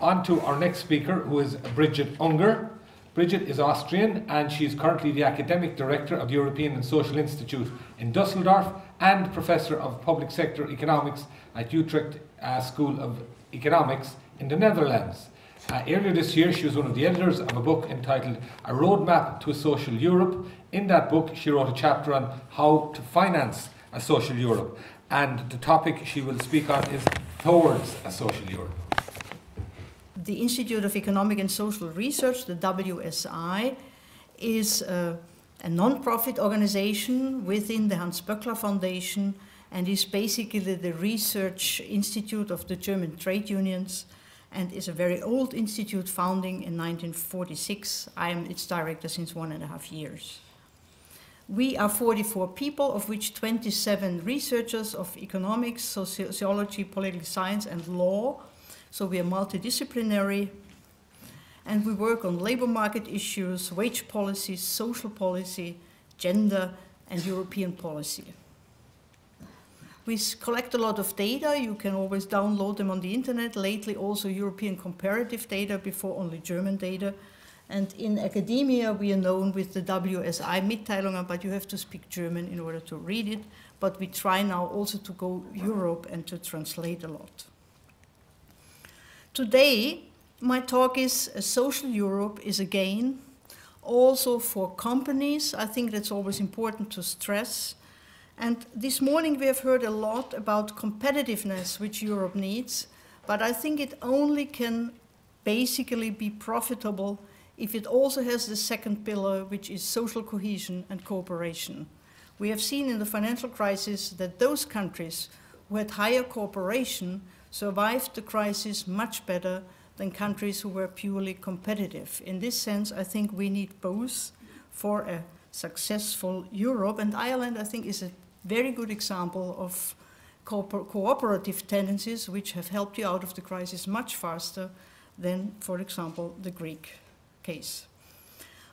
On to our next speaker, who is Brigitte Unger. Brigitte is Austrian and she is currently the Academic Director of the European and Social Institute in Dusseldorf and Professor of Public Sector Economics at Utrecht School of Economics in the Netherlands. Earlier this year, she was one of the editors of a book entitled A Roadmap to a Social Europe. In that book, she wrote a chapter on how to finance a social Europe. And the topic she will speak on is Towards a Social Europe. The Institute of Economic and Social Research, the WSI, is a non-profit organization within the Hans Böckler Foundation and is basically the research institute of the German trade unions and is a very old institute founding in 1946. I am its director since 1.5 years. We are 44 people, of which 27 researchers of economics, sociology, political science and law. So we are multidisciplinary, and we work on labor market issues, wage policy, social policy, gender, and European policy. We collect a lot of data. You can always download them on the internet. Lately also European comparative data, before only German data. And in academia we are known with the WSI Mitteilungen, but you have to speak German in order to read it. But we try now also to go Europe and to translate a lot. Today, my talk is a social Europe is again also for companies. I think that's always important to stress. And this morning we have heard a lot about competitiveness which Europe needs, but I think it only can basically be profitable if it also has the second pillar, which is social cohesion and cooperation. We have seen in the financial crisis that those countries who had higher cooperation survived the crisis much better than countries who were purely competitive. In this sense, I think we need both for a successful Europe, and Ireland, I think, is a very good example of cooperative tendencies which have helped you out of the crisis much faster than, for example, the Greek case.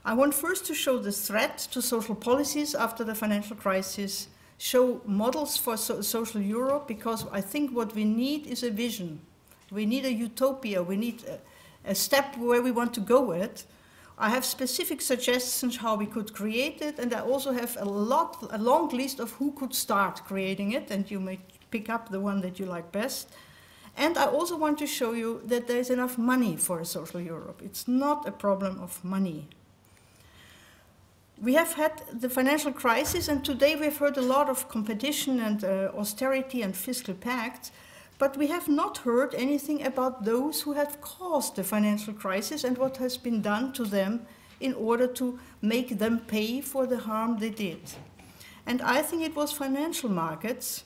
I want first to show the threat to social policies after the financial crisis, show models for social Europe, because I think what we need is a vision. We need a utopia. We need a step where we want to go with. I have specific suggestions how we could create it, and I also have a long list of who could start creating it, and you may pick up the one that you like best. And I also want to show you that there is enough money for a social Europe. It's not a problem of money. We have had the financial crisis, and today we've heard a lot of competition and austerity and fiscal pact, but we have not heard anything about those who have caused the financial crisis and what has been done to them in order to make them pay for the harm they did. And I think it was financial markets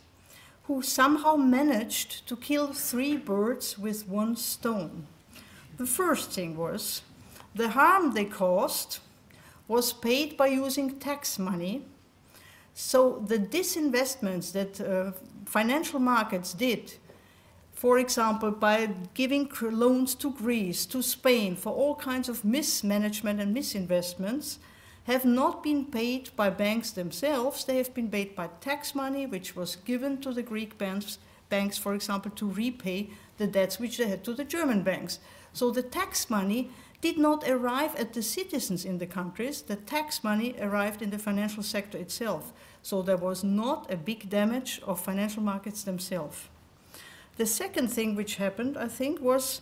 who somehow managed to kill 3 birds with 1 stone. The first thing was the harm they caused was paid by using tax money. So the disinvestments that financial markets did, for example, by giving loans to Greece, to Spain, for all kinds of mismanagement and misinvestments, have not been paid by banks themselves. They have been paid by tax money, which was given to the Greek banks, for example, to repay the debts which they had to the German banks. So the tax money did not arrive at the citizens in the countries. The tax money arrived in the financial sector itself. So there was not a big damage of financial markets themselves. The second thing which happened, I think, was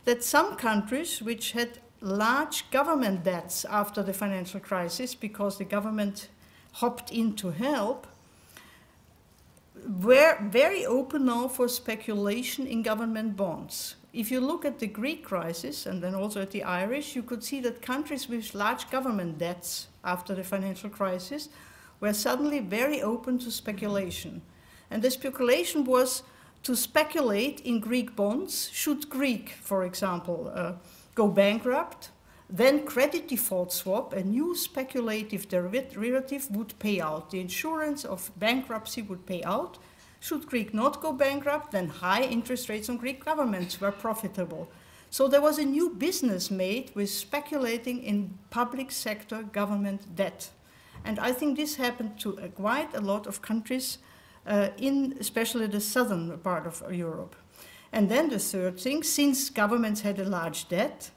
that some countries which had large government debts after the financial crisis, because the government hopped in to help, were very open now for speculation in government bonds. If you look at the Greek crisis and then also at the Irish, you could see that countries with large government debts after the financial crisis were suddenly very open to speculation. And the speculation was to speculate in Greek bonds. Should Greek, for example, go bankrupt, then credit default swap, a new speculative derivative, would pay out. The insurance of bankruptcy would pay out. Should Greek not go bankrupt, then high interest rates on Greek governments were profitable. So there was a new business made with speculating in public sector government debt. And I think this happened to quite a lot of countries, in especially the southern part of Europe. And then the third thing, since governments had a large debt,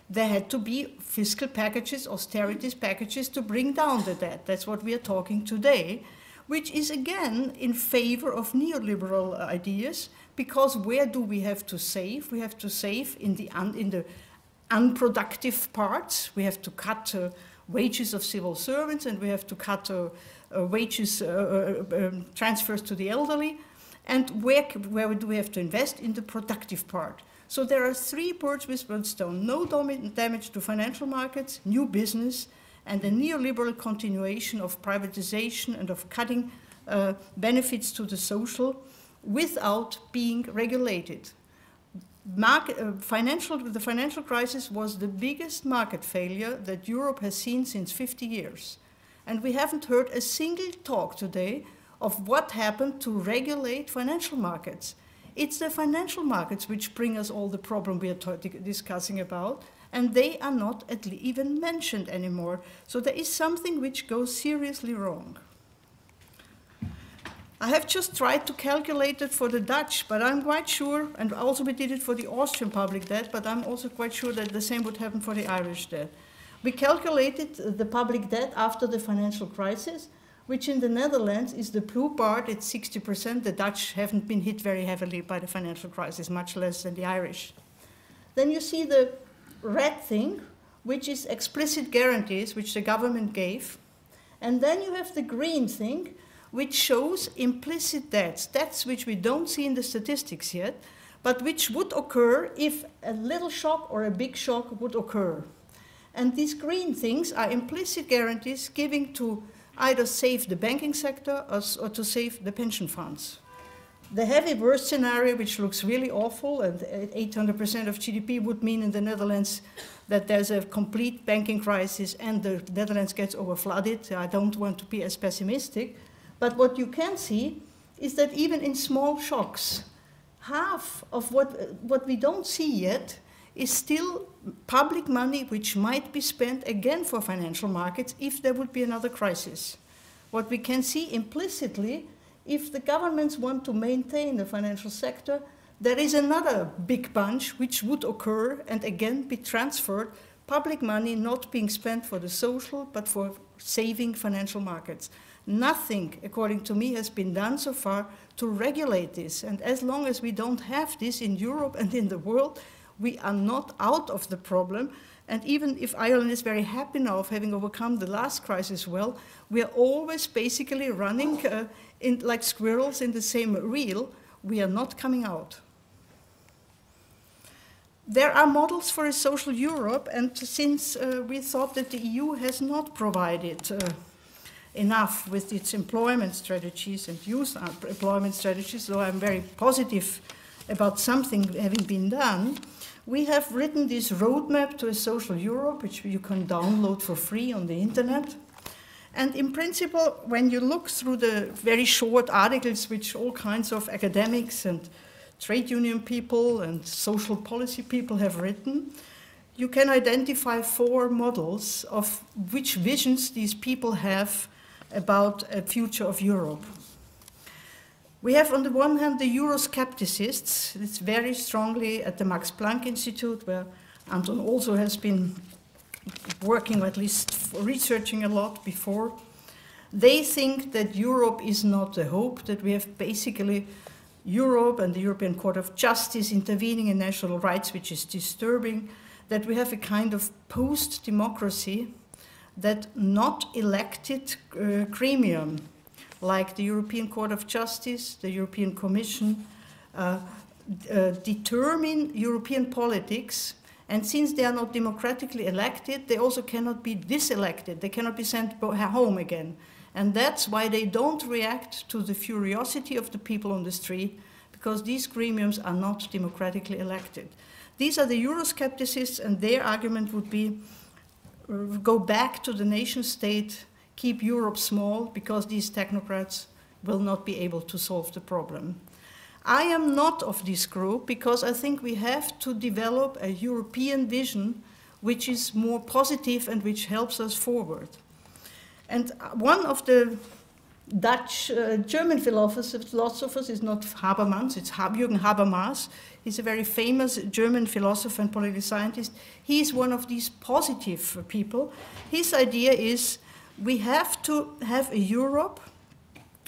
there had to be fiscal packages, austerities packages to bring down the debt. That's what we are talking today, which is again in favor of neoliberal ideas, because where do we have to save? We have to save in the unproductive parts. We have to cut wages of civil servants, and we have to cut wages transfers to the elderly. And where do we have to invest? In the productive part. So there are three birds with one stone: no damage to financial markets, new business, and a neoliberal continuation of privatization and of cutting benefits to the social without being regulated. The financial crisis was the biggest market failure that Europe has seen since 50 years. And we haven't heard a single talk today of what happened to regulate financial markets. It's the financial markets which bring us all the problem we are discussing about, and they are not even mentioned anymore. So there is something which goes seriously wrong. I have just tried to calculate it for the Dutch, but I'm quite sure, and also we did it for the Austrian public debt, but I'm also quite sure that the same would happen for the Irish debt. We calculated the public debt after the financial crisis, which in the Netherlands is the blue part, it's 60%. The Dutch haven't been hit very heavily by the financial crisis, much less than the Irish. Then you see the red thing, which is explicit guarantees, which the government gave. And then you have the green thing, which shows implicit debts, debts which we don't see in the statistics yet, but which would occur if a little shock or a big shock would occur. And these green things are implicit guarantees giving to either save the banking sector or to save the pension funds. The heavy worst scenario, which looks really awful, and 800% of GDP would mean in the Netherlands that there's a complete banking crisis and the Netherlands gets overflooded. I don't want to be as pessimistic, but what you can see is that even in small shocks, half of what we don't see yet is still public money which might be spent again for financial markets if there would be another crisis. What we can see implicitly, if the governments want to maintain the financial sector, there is another big bunch which would occur and again be transferred, public money not being spent for the social but for saving financial markets. Nothing, according to me, has been done so far to regulate this. And as long as we don't have this in Europe and in the world, we are not out of the problem. And even if Ireland is very happy now of having overcome the last crisis well, we are always basically running like squirrels in the same reel. We are not coming out. There are models for a social Europe, and since we thought that the EU has not provided enough with its employment strategies and youth employment strategies, though I'm very positive about something having been done, we have written this roadmap to a social Europe, which you can download for free on the internet. And in principle, when you look through the very short articles which all kinds of academics and trade union people and social policy people have written, you can identify 4 models of which visions these people have about a future of Europe. We have, on the one hand, the Euroscepticists. It's very strongly at the Max Planck Institute, where Anton also has been working, or at least researching a lot before. They think that Europe is not a hope, that we have basically Europe and the European Court of Justice intervening in national rights, which is disturbing, that we have a kind of post-democracy, that not elected gremium, like the European Court of Justice, the European Commission, determine European politics. And since they are not democratically elected, they also cannot be diselected. They cannot be sent home again. And that's why they don't react to the furiosity of the people on the street, because these gremiums are not democratically elected. These are the Euroscepticists, and their argument would be, go back to the nation state, keep Europe small, because these technocrats will not be able to solve the problem. I am not of this group, because I think we have to develop a European vision which is more positive and which helps us forward. And one of the German philosophers is not Habermas, it's Jürgen Habermas. He's a very famous German philosopher and political scientist. He's one of these positive people. His idea is we have to have a Europe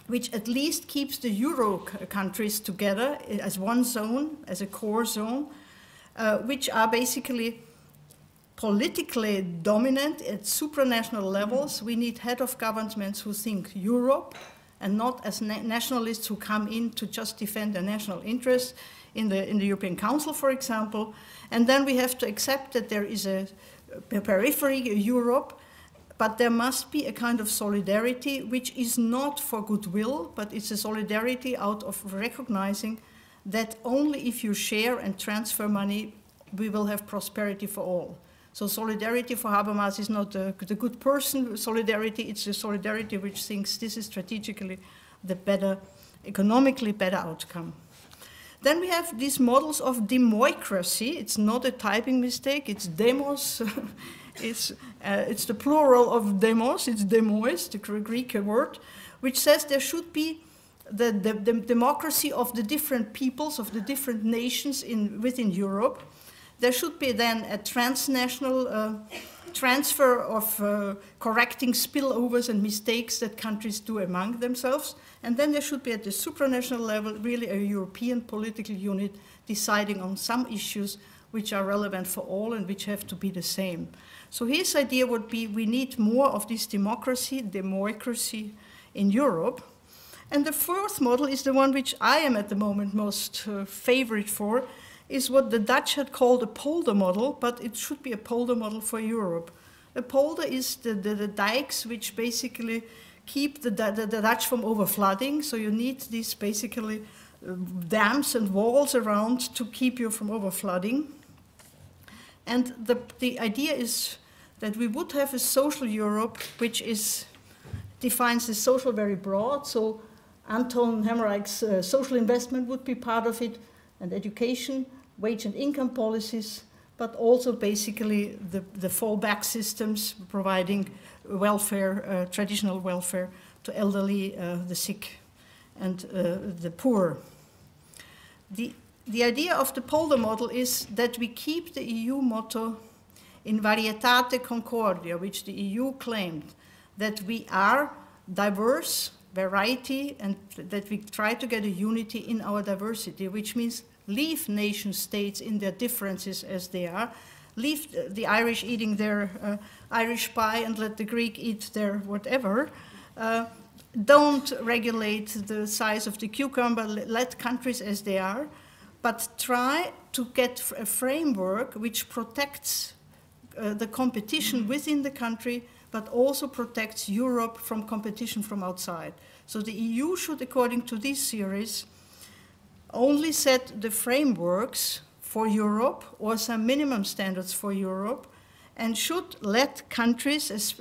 which at least keeps the Euro countries together as one zone, as a core zone, which are basically politically dominant at supranational levels. We need head of governments who think Europe and not as nationalists who come in to just defend their national interests in the European Council, for example. And then we have to accept that there is a periphery Europe, but there must be a kind of solidarity which is not for goodwill, but it's a solidarity out of recognizing that only if you share and transfer money, we will have prosperity for all. So solidarity for Habermas is not the good person solidarity, it's a solidarity which thinks this is strategically the better, economically better outcome. Then we have these models of democracy. It's not a typing mistake, it's demos. It's the plural of demos, it's demois, the Greek word, which says there should be the democracy of the different peoples, of the different nations within Europe. There should be then a transnational transfer of correcting spillovers and mistakes that countries do among themselves. And then there should be at the supranational level really a European political unit deciding on some issues which are relevant for all and which have to be the same. So his idea would be we need more of this democracy in Europe. And the fourth model is the one which I am at the moment most favorite for, is what the Dutch had called a polder model, but it should be a polder model for Europe. A polder is the dikes which basically keep the Dutch from overflooding, so you need these basically dams and walls around to keep you from overflooding. And the idea is that we would have a social Europe which defines the social very broad, so Anton Hemmerreich's social investment would be part of it, and education, wage and income policies, but also basically the fallback systems providing welfare, traditional welfare to elderly, the sick, and the poor. The idea of the polder model is that we keep the EU motto in varietate concordia, which the EU claimed, that we are diverse, variety, and that we try to get a unity in our diversity, which means leave nation states in their differences as they are, leave the Irish eating their Irish pie and let the Greek eat their whatever. Don't regulate the size of the cucumber, let countries as they are, but try to get a framework which protects the competition within the country, but also protects Europe from competition from outside. So the EU should, according to this series, only set the frameworks for Europe or some minimum standards for Europe, and should let countries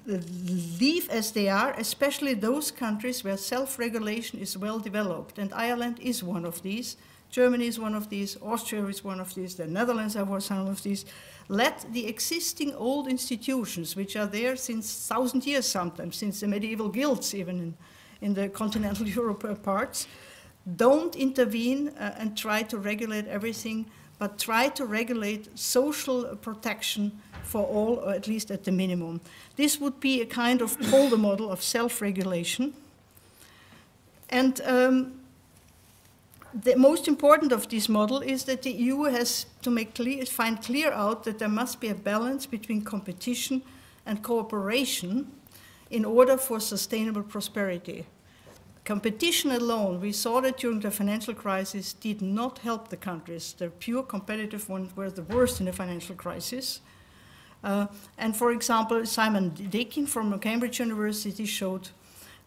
leave as they are, especially those countries where self-regulation is well developed. And Ireland is one of these. Germany is one of these. Austria is one of these. The Netherlands are some of these. Let the existing old institutions, which are there since 1,000 years sometimes, since the medieval guilds even in the continental Europe parts, don't intervene and try to regulate everything, but try to regulate social protection for all, or at least at the minimum. This would be a kind of polder model of self-regulation. And the most important of this model is that the EU has to find clear out that there must be a balance between competition and cooperation in order for sustainable prosperity. Competition alone, we saw that during the financial crisis, did not help the countries. The pure competitive ones were the worst in the financial crisis. And for example, Simon Dakin from Cambridge University showed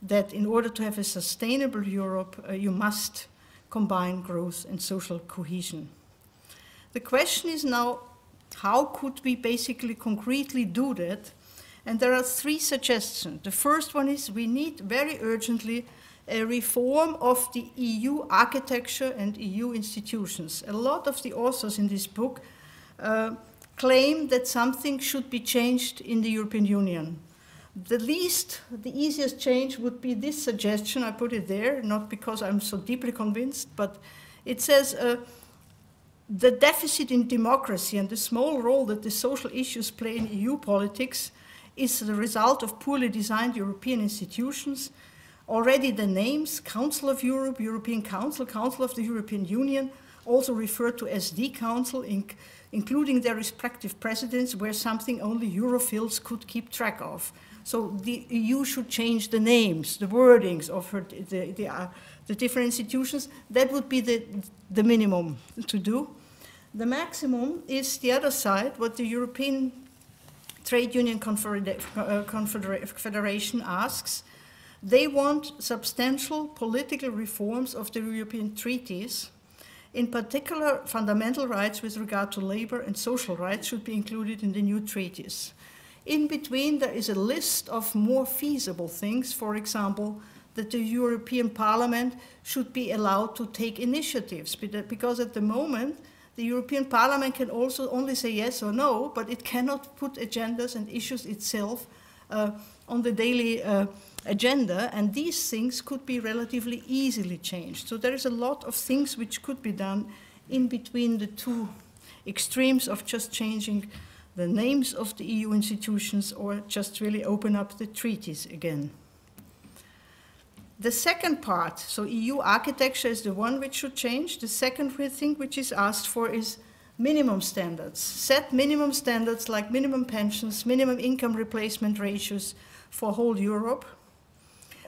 that in order to have a sustainable Europe, you must combine growth and social cohesion. The question is now, how could we basically concretely do that? And there are three suggestions. The first one is we need very urgently a reform of the EU architecture and EU institutions. A lot of the authors in this book claim that something should be changed in the European Union. The easiest change would be this suggestion. I put it there, not because I'm so deeply convinced, but it says the deficit in democracy and the small role that the social issues play in EU politics is the result of poorly designed European institutions. Already the names Council of Europe, European Council, Council of the European Union, also referred to as the Council, including their respective presidents, were something only Europhiles could keep track of. So the EU should change the names, the wordings of the different institutions. That would be the minimum to do. The maximum is the other side, what the European Trade Union Confederation asks. They want substantial political reforms of the European treaties. In particular, fundamental rights with regard to labor and social rights should be included in the new treaties. In between, there is a list of more feasible things. For example, that the European Parliament should be allowed to take initiatives, because at the moment, the European Parliament can also only say yes or no, but it cannot put agendas and issues itself on the daily agenda, and these things could be relatively easily changed. So there is a lot of things which could be done in between the two extremes of just changing the names of the EU institutions or just really open up the treaties again. The second part, so EU architecture is the one which should change. The second thing which is asked for is minimum standards. Set minimum standards like minimum pensions, minimum income replacement ratios for whole Europe.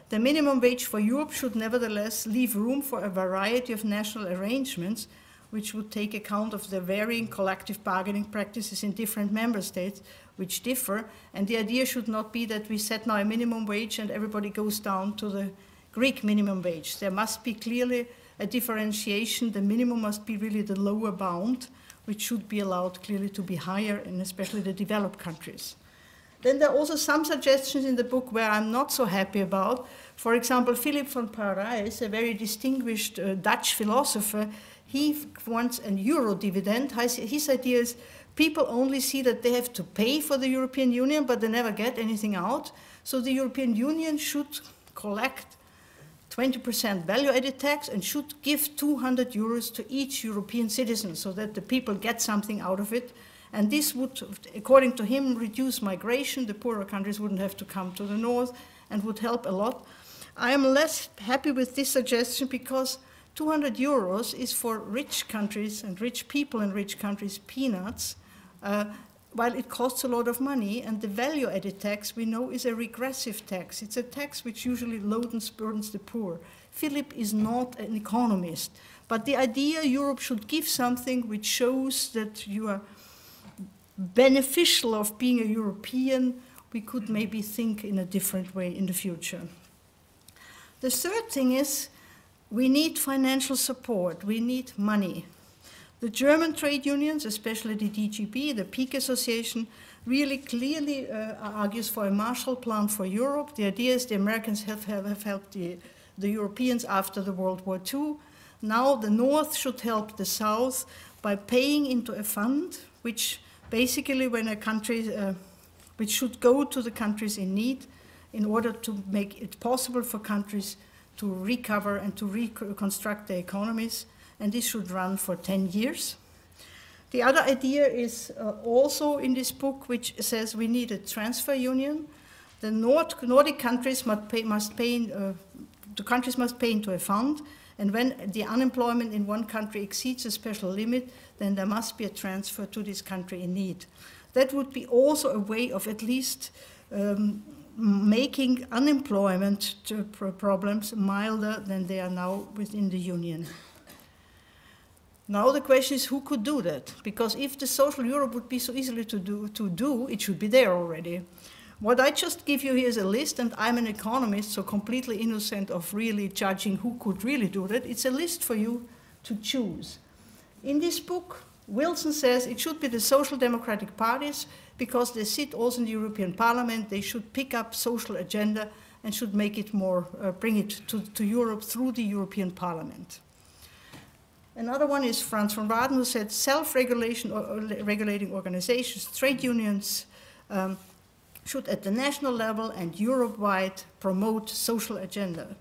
The minimum wage for Europe should nevertheless leave room for a variety of national arrangements which would take account of the varying collective bargaining practices in different member states, which differ. And the idea should not be that we set now a minimum wage and everybody goes down to the Greek minimum wage. There must be clearly a differentiation. The minimum must be really the lower bound, which should be allowed clearly to be higher, in especially the developed countries. Then there are also some suggestions in the book where I'm not so happy about. For example, Philip von Parijs, a very distinguished Dutch philosopher, he wants a euro dividend. His idea is people only see that they have to pay for the European Union, but they never get anything out. So the European Union should collect 20% value-added tax and should give 200 euros to each European citizen so that the people get something out of it. And this would, according to him, reduce migration. The poorer countries wouldn't have to come to the north and would help a lot. I am less happy with this suggestion because 200 euros is for rich countries and rich people in rich countries peanuts, while it costs a lot of money. And the value-added tax, we know, is a regressive tax. It's a tax which usually burdens the poor. Philip is not an economist, but the idea Europe should give something which shows that you are beneficial of being a European, we could maybe think in a different way in the future. The third thing is we need financial support, we need money. The German trade unions, especially the DGB, the Peak Association, really clearly argues for a Marshall Plan for Europe. The idea is the Americans have helped the Europeans after the World War II. Now the North should help the South by paying into a fund, which basically when a country, which should go to the countries in need in order to make it possible for countries to recover and to reconstruct their economies. And this should run for 10 years. The other idea is also in this book, which says we need a transfer union. The Nordic countries must pay into a fund, and when the unemployment in one country exceeds a special limit, then there must be a transfer to this country in need. That would be also a way of at least making unemployment problems milder than they are now within the Union. Now the question is who could do that? Because if the social Europe would be so easily to do, it should be there already. What I just give you here is a list, and I'm an economist, so completely innocent of really judging who could really do that. It's a list for you to choose. In this book, Wilson says it should be the social democratic parties because they sit also in the European Parliament. They should pick up social agenda and should make it more, bring it to Europe through the European Parliament. Another one is Franz von Baden, who said self-regulation or regulating organizations, trade unions, should at the national level and Europe-wide promote social agenda.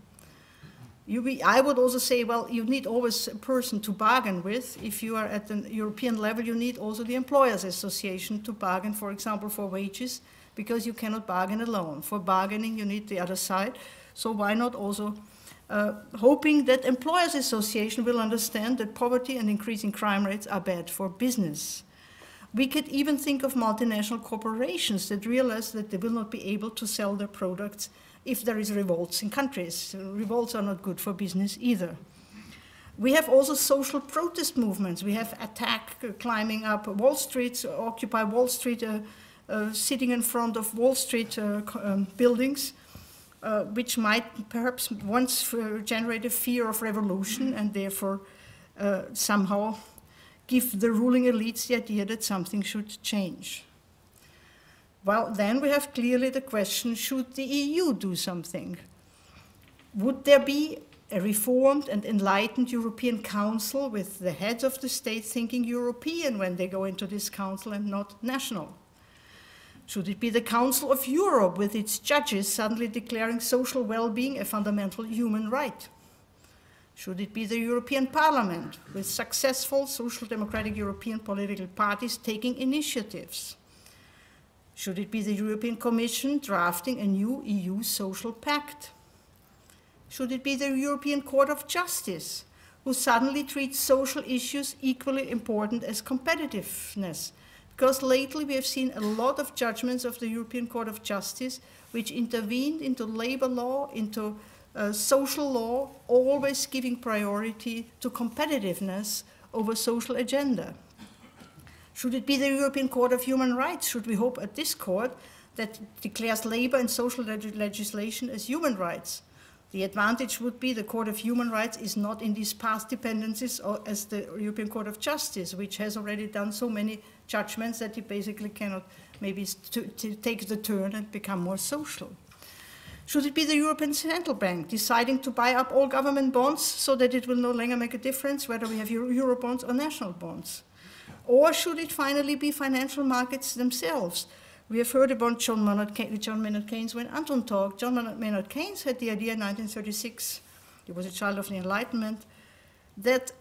I would also say, well, you need always a person to bargain with. If you are at the European level, you need also the Employers Association to bargain, for example, for wages, because you cannot bargain alone. For bargaining, you need the other side. So why not also hoping that Employers Association will understand that poverty and increasing crime rates are bad for business. We could even think of multinational corporations that realize that they will not be able to sell their products if there is revolts in countries. Revolts are not good for business either. We have also social protest movements. We have Attack climbing up Wall Street, Occupy Wall Street, sitting in front of Wall Street buildings, which might perhaps once generate a fear of revolution and therefore somehow give the ruling elites the idea that something should change. Well, then we have clearly the question, should the EU do something? Would there be a reformed and enlightened European Council with the heads of the state thinking European when they go into this council and not national? Should it be the Council of Europe with its judges suddenly declaring social well-being a fundamental human right? Should it be the European Parliament with successful social democratic European political parties taking initiatives? Should it be the European Commission drafting a new EU social pact? Should it be the European Court of Justice, who suddenly treats social issues equally important as competitiveness? Because lately we have seen a lot of judgments of the European Court of Justice which intervened into labor law, into social law, always giving priority to competitiveness over social agenda. Should it be the European Court of Human Rights? Should we hope at this court that declares labor and social legislation as human rights? The advantage would be the Court of Human Rights is not in these past dependencies as the European Court of Justice, which has already done so many judgments that it basically cannot maybe take the turn and become more social. Should it be the European Central Bank deciding to buy up all government bonds so that it will no longer make a difference whether we have Euro bonds or national bonds? Or should it finally be financial markets themselves? We have heard about John Maynard Keynes when Anton talked. John Maynard Keynes had the idea in 1936, he was a child of the Enlightenment, that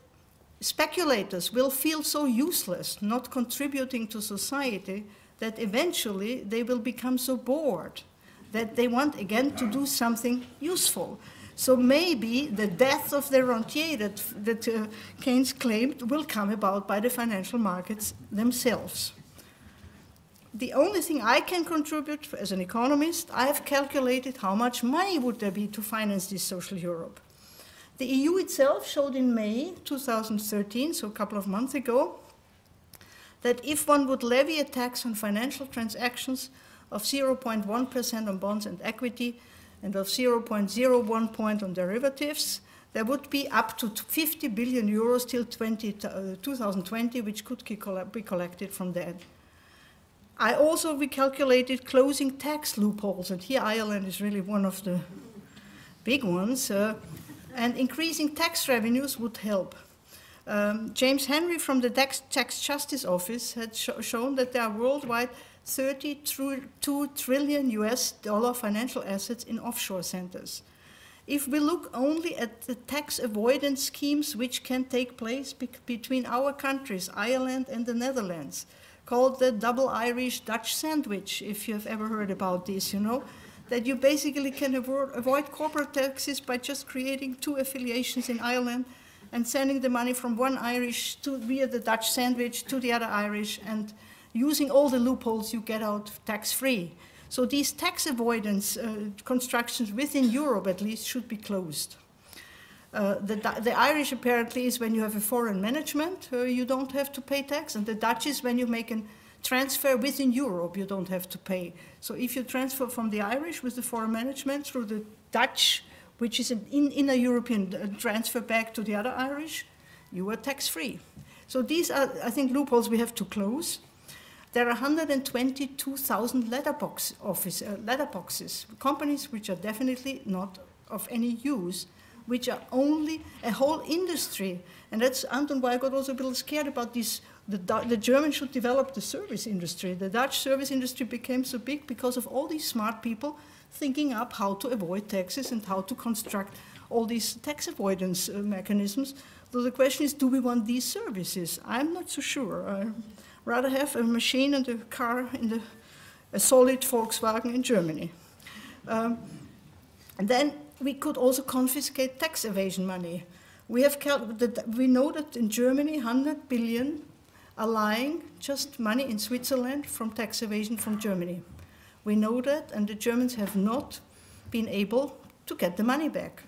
speculators will feel so useless, not contributing to society, that eventually they will become so bored that they want again to do something useful. So maybe the death of the rentier that Keynes claimed will come about by the financial markets themselves. The only thing I can contribute as an economist, I have calculated how much money would there be to finance this social Europe. The EU itself showed in May 2013, so a couple of months ago, that if one would levy a tax on financial transactions of 0.1% on bonds and equity, and of 0.01 point on derivatives, there would be up to 50 billion euros till 2020, which could be collected from that. I also recalculated closing tax loopholes, and here Ireland is really one of the big ones, and increasing tax revenues would help. James Henry from the Tax Justice Office had shown that there are worldwide 32 trillion US dollar financial assets in offshore centers. If we look only at the tax avoidance schemes which can take place between our countries, Ireland and the Netherlands, called the double Irish-Dutch sandwich, if you've ever heard about this, you know, that you basically can avoid corporate taxes by just creating two affiliations in Ireland and sending the money from one Irish via the Dutch sandwich to the other Irish, and using all the loopholes you get out tax-free. So these tax avoidance constructions within Europe, at least, should be closed. The Irish apparently is when you have a foreign management, you don't have to pay tax, and the Dutch is when you make a transfer within Europe, you don't have to pay. So if you transfer from the Irish with the foreign management through the Dutch, which is in a European transfer back to the other Irish, you are tax-free. So these are, I think, loopholes we have to close. There are 122,000 letterboxes, companies which are definitely not of any use, which are only a whole industry. And that's Anton why I got also a little scared about these The Germans should develop the service industry. The Dutch service industry became so big because of all these smart people thinking up how to avoid taxes and how to construct all these tax avoidance mechanisms. So the question is, do we want these services? I'm not so sure. I'd rather have a machine and a car in a solid Volkswagen in Germany. And then we could also confiscate tax evasion money. We know that in Germany, 100 billion are lying just money in Switzerland from tax evasion from Germany. We know that, and the Germans have not been able to get the money back.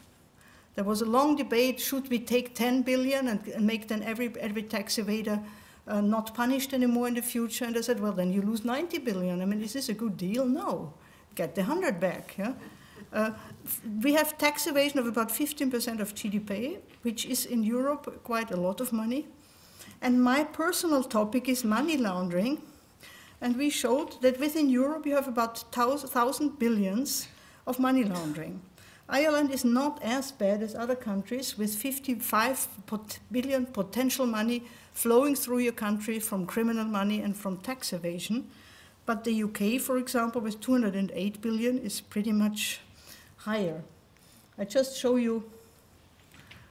There was a long debate, should we take 10 billion and make then every tax evader not punished anymore in the future? And I said, well, then you lose 90 billion. I mean, is this a good deal? No. Get the 100 back. Yeah? We have tax evasion of about 15% of GDP, which is in Europe quite a lot of money. And my personal topic is money laundering. And we showed that within Europe you have about 1,000 billions of money laundering. Ireland is not as bad as other countries with 55 billion potential money flowing through your country from criminal money and from tax evasion. But the UK, for example, with 208 billion is pretty much higher. I just show you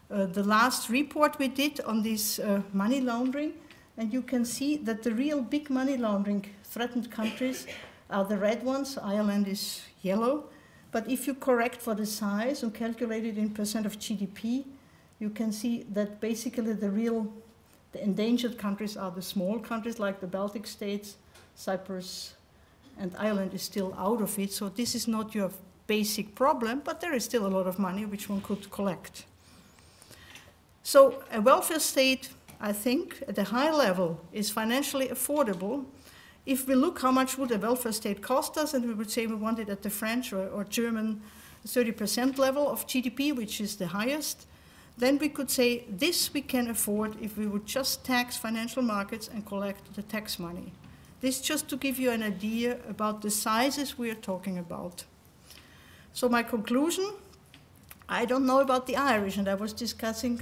the last report we did on this money laundering, and you can see that the real big money laundering threatened countries are the red ones. Ireland is yellow. But if you correct for the size and calculate it in percent of GDP, you can see that basically the endangered countries are the small countries like the Baltic states, Cyprus, and Ireland is still out of it. So this is not your basic problem, but there is still a lot of money which one could collect. So a welfare state, I think, at a high level is financially affordable. If we look how much would a welfare state cost us, and we would say we want it at the French or German 30% level of GDP, which is the highest, then we could say this we can afford if we would just tax financial markets and collect the tax money. This just to give you an idea about the sizes we are talking about. So my conclusion, I don't know about the Irish, and I was discussing,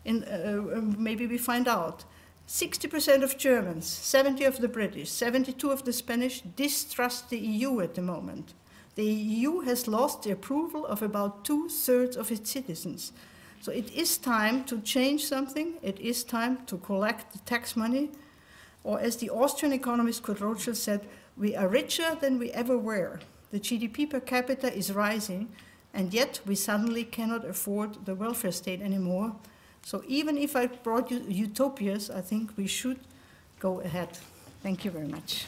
maybe we find out. 60% of Germans, 70% of the British, 72% of the Spanish distrust the EU at the moment. The EU has lost the approval of about 2/3 of its citizens. So it is time to change something. It is time to collect the tax money. Or as the Austrian economist Kurt Rothschild said, we are richer than we ever were. The GDP per capita is rising, and yet we suddenly cannot afford the welfare state anymore. So even if I brought you utopias, I think we should go ahead. Thank you very much.